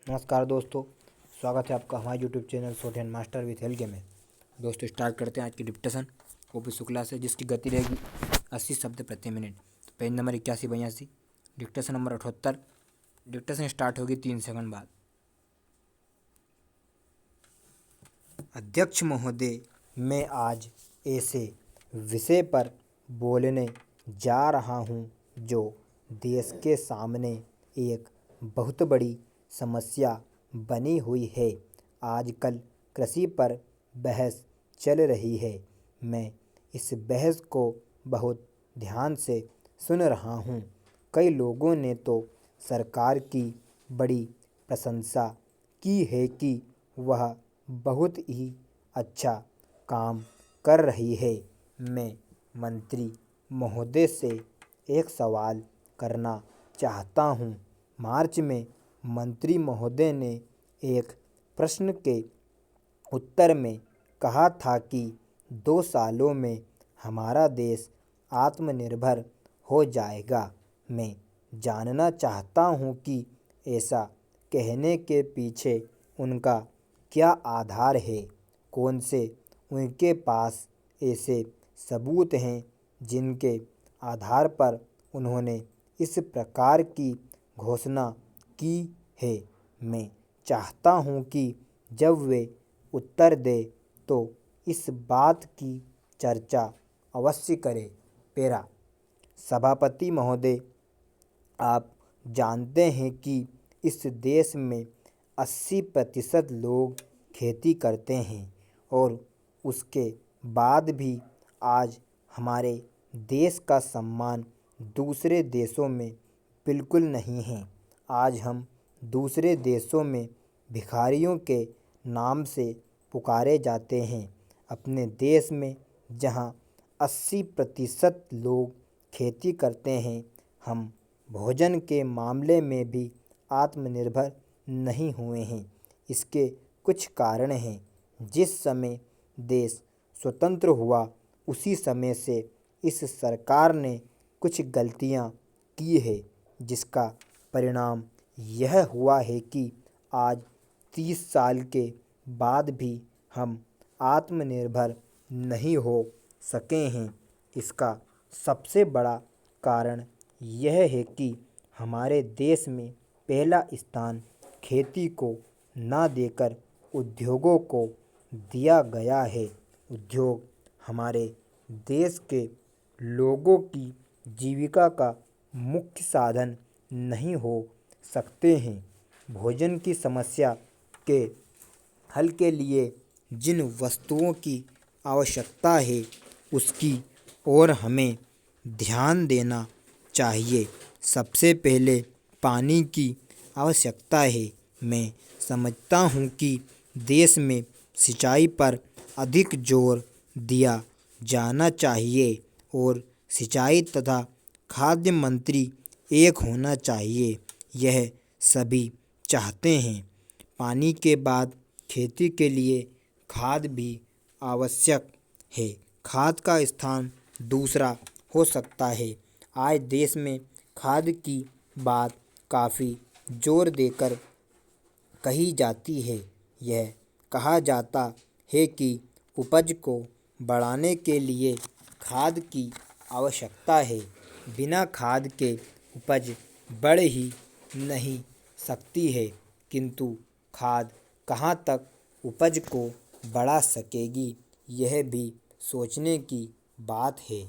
नमस्कार दोस्तों, स्वागत है आपका हमारे YouTube channel short hand master with health में। दोस्तों स्टार्ट करते हैं आज की डिक्टेशन ओपी शुक्ला से, जिसकी गति रहेगी 80 शब्द प्रति मिनट। तो page number 8182, dictation number 78। Dictation start होगी 3 सेकंड बाद। अध्यक्ष महोदय, मैं आज ऐसे विषय पर बोलने जा रहा हूँ जो देश के सामने एक बहुत बड़ी समस्या बनी हुई है। आजकल कृषि पर बहस चल रही है। मैं इस बहस को बहुत ध्यान से सुन रहा हूँ। कई लोगों ने तो सरकार की बड़ी प्रशंसा की है कि वह बहुत ही अच्छा काम कर रही है। मैं मंत्री महोदय से एक सवाल करना चाहता हूँ। मार्च में मंत्री महोदय ने एक प्रश्न के उत्तर में कहा था कि 2 सालों में हमारा देश आत्मनिर्भर हो जाएगा। मैं जानना चाहता हूँ कि ऐसा कहने के पीछे उनका क्या आधार है। कौन से उनके पास ऐसे सबूत हैं जिनके आधार पर उन्होंने इस प्रकार की घोषणा की है। मैं चाहता हूँ कि जब वे उत्तर दें तो इस बात की चर्चा अवश्य करें। पैरा, सभापति महोदय, आप जानते हैं कि इस देश में 80% लोग खेती करते हैं और उसके बाद भी आज हमारे देश का सम्मान दूसरे देशों में बिल्कुल नहीं है। आज हम दूसरे देशों में भिखारियों के नाम से पुकारे जाते हैं। अपने देश में जहां 80% लोग खेती करते हैं, हम भोजन के मामले में भी आत्मनिर्भर नहीं हुए हैं। इसके कुछ कारण हैं। जिस समय देश स्वतंत्र हुआ उसी समय से इस सरकार ने कुछ गलतियां की है, जिसका परिणाम यह हुआ है कि आज 30 साल के बाद भी हम आत्मनिर्भर नहीं हो सके हैं। इसका सबसे बड़ा कारण यह है कि हमारे देश में पहला स्थान खेती को न देकर उद्योगों को दिया गया है। उद्योग हमारे देश के लोगों की जीविका का मुख्य साधन नहीं हो सकते हैं। भोजन की समस्या के हल के लिए जिन वस्तुओं की आवश्यकता है उसकी ओर हमें ध्यान देना चाहिए। सबसे पहले पानी की आवश्यकता है। मैं समझता हूँ कि देश में सिंचाई पर अधिक जोर दिया जाना चाहिए और सिंचाई तथा खाद्य मंत्री एक होना चाहिए। यह सभी चाहते हैं। पानी के बाद खेती के लिए खाद भी आवश्यक है। खाद का स्थान दूसरा हो सकता है। आज देश में खाद की बात काफ़ी जोर देकर कही जाती है। यह कहा जाता है कि उपज को बढ़ाने के लिए खाद की आवश्यकता है। बिना खाद के उपज बढ़ ही नहीं सकती है, किंतु खाद कहाँ तक उपज को बढ़ा सकेगी, यह भी सोचने की बात है।